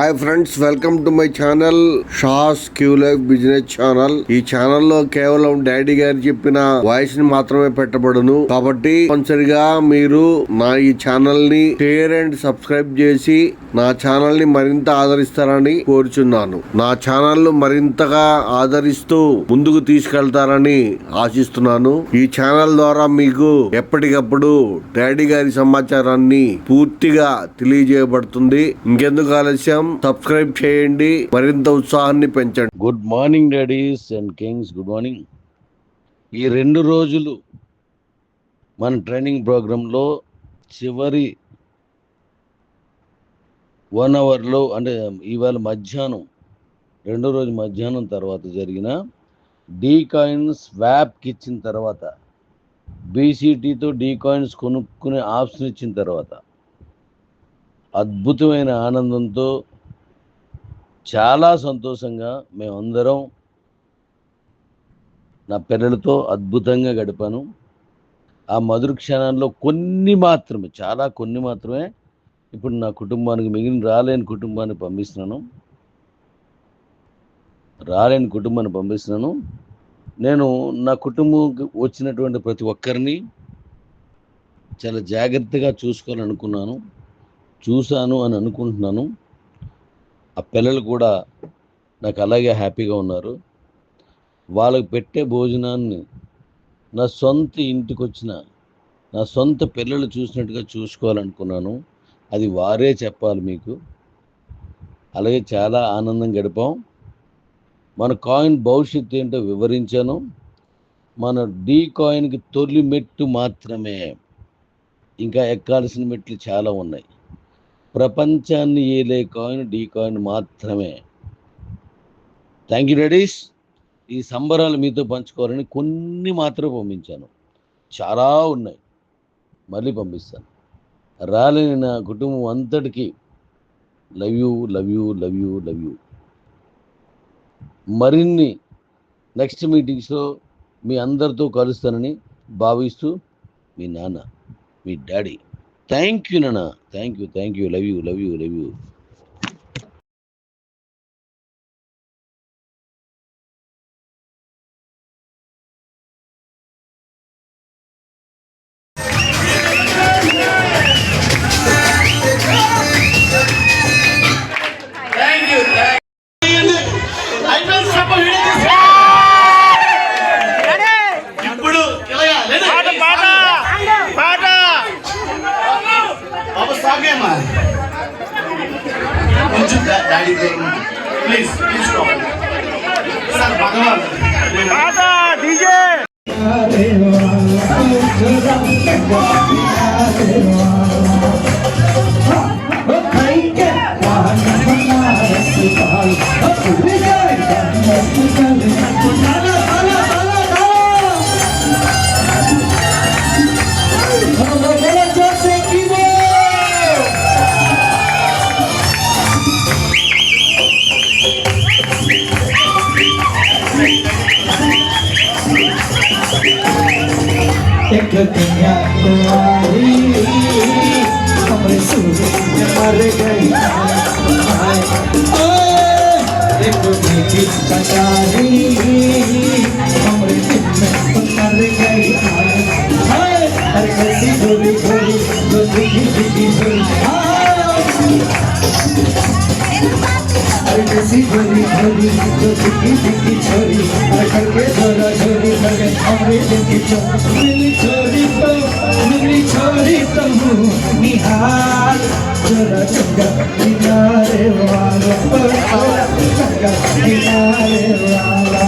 Hi friends, welcome to my channel షాస్ క్యూ life business channel. ఈ ఛానల్లో కేవలం డాడీ గారు చెప్పిన వాయిస్ ని మాత్రమే పెట్టబడును. కాబట్టి తప్పనిసరిగా మీరు నా ఈ ఛానల్ ని షేర్ అండ్ సబ్స్క్రైబ్ చేసి నా ఛానల్ ని మరింత ఆదరిస్తారని కోరుచున్నాను. నా ఛానల్ మరింతగా ఆదరిస్తూ ముందుకు తీసుకెళ్తారని ఆశిస్తున్నాను. ఈ ఛానల్ ద్వారా మీకు ఎప్పటికప్పుడు డాడీ గారి సమాచారాన్ని పూర్తిగా తెలియజేయబడుతుంది. ఇంకెందుకు ఆలస్యం, సబ్స్క్రైబ్ చేయండి, మరింత ఉత్సాహాన్ని పెంచండి. Good morning daddy's and Kings, good morning. ఈ 2 రోజులు మన ట్రైనింగ్ ప్రోగ్రాంలో చివరి 1 అవర్లో, అంటే ఇవాళ మధ్యాహ్నం 2 రోజు మధ్యాహ్నం తర్వాత జరిగిన డీ కాయిన్ స్వాప్కి ఇచ్చిన తర్వాత, బీసీటీతో డీ కాయిన్స్ కొనుక్కునే ఆప్షన్ ఇచ్చిన తర్వాత అద్భుతమైన ఆనందంతో, చాలా సంతోషంగా మేమందరం నా పిల్లలతో అద్భుతంగా గడిపాను. ఆ మధుర క్షణాల్లో కొన్ని మాత్రమే ఇప్పుడు నా కుటుంబానికి, మిగిలిన రాలేని కుటుంబాన్ని పంపిస్తున్నాను. నేను నా కుటుంబంకి వచ్చినటువంటి ప్రతి ఒక్కరిని చాలా జాగ్రత్తగా చూశాను అని అనుకుంటున్నాను. ఆ పిల్లలు కూడా నాకు అలాగే హ్యాపీగా ఉన్నారు. వాళ్ళకి పెట్టే భోజనాన్ని నా సొంత ఇంటికి వచ్చిన నా సొంత పిల్లలు చూసినట్టుగా చూసుకోవాలనుకున్నాను. అది వారే చెప్పాలి మీకు. అలాగే చాలా ఆనందం గడిపాం. మన కాయిన్ భవిష్యత్తు ఏంటో వివరించాను. మన డీ కాయిన్కి తొలి మెట్టు మాత్రమే, ఇంకా ఎక్కాల్సిన మెట్లు చాలా ఉన్నాయి. ప్రపంచాన్ని ఏలే కాయిన్ డీ కాయిన్ మాత్రమే. Thank you daddy's. ఈ సంబరాలు మీతో పంచుకోవాలని కొన్ని మాత్రం పంపించాను, చాలా ఉన్నాయి, మళ్ళీ పంపిస్తాను. రాలేని నా కుటుంబం అంతటికీ లవ్ యూ. మరిన్ని నెక్స్ట్ మీటింగ్స్లో మీ అందరితో కలుస్తానని భావిస్తూ, మీ నాన్న, మీ డాడీ. థ్యాంక్ యూ నాన్న, thank you. Love you. Please stop. Sir, Bhagavan. Bata, DJ. एक दुनिया को आई, हमारे सूरज में मर गई। एक मीठी कटारी हमारे दिल में मर गई। हर कैसी गोरी जो दिखी हर कैसी गोरी जो दिखी छोरी, हर करके झोरा झोरी लगे हमरे दिल की मिली छोरी तो निहाल छोरा चंगा किनारे वाला चंगा किनारे वाला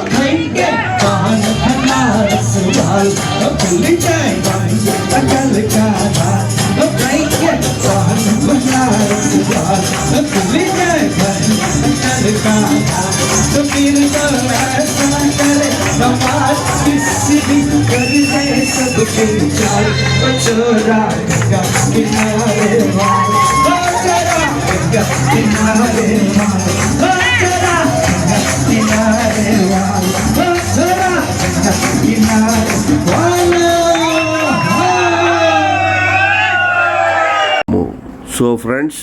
खाएंगे पान खाना रसवाल भूल जाए अकल का धार। खाएंगे पान खाना रसवाल भूल जाए अकल का धार। तो फिर तो ऐसा करे नमाज किसी भी कर दे सबके चाल। छोरा गंगा किनारे वाला छोरा गंगा किनारे वाला छोरा गंगा किनारे वाला छोरा गंगा किनारे वाला। So friends,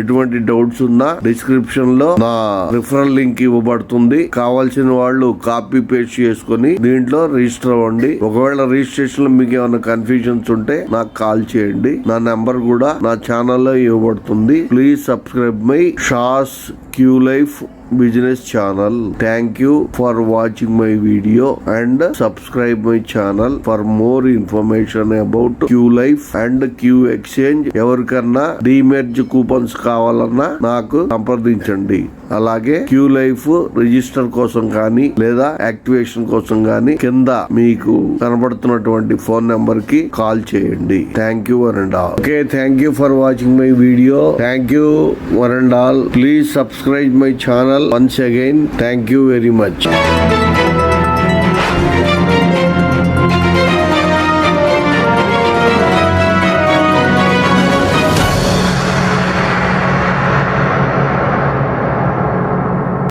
ఎటువంటి డౌట్స్ ఉన్నా డిస్క్రిప్షన్ లో నా రిఫరల్ లింక్ ఇవ్వబడుతుంది. కావాల్సిన వాళ్ళు కాపీ పేస్ట్ చేసుకుని దీంట్లో రిజిస్టర్ అవ్వండి. ఒకవేళ రిజిస్ట్రేషన్ లో మీకు ఏమైనా కన్ఫ్యూజన్స్ ఉంటే నాకు కాల్ చేయండి. నా నెంబర్ కూడా నా ఛానల్లో ఇవ్వబడుతుంది. ప్లీజ్ సబ్స్క్రైబ్ మై షాస్ క్యూ life business channel. Thank you for watching my video and subscribe my channel for more information about Q Life and Q Exchange. ఎవరికన్నా డీమెర్జ్ కూపన్స్ కావాలన్నా నాకు సంప్రదించండి. అలాగే క్యూ లైఫ్ రిజిస్టర్ కోసం కానీ లేదా యాక్టివేషన్ కోసం కానీ కింద మీకు కనబడుతున్నటువంటి ఫోన్ నెంబర్ కి కాల్ చేయండి. Thank you one and all. Okay, thank you for watching my video. Thank you one and all. Please subscribe my channel once again. Thank you very much.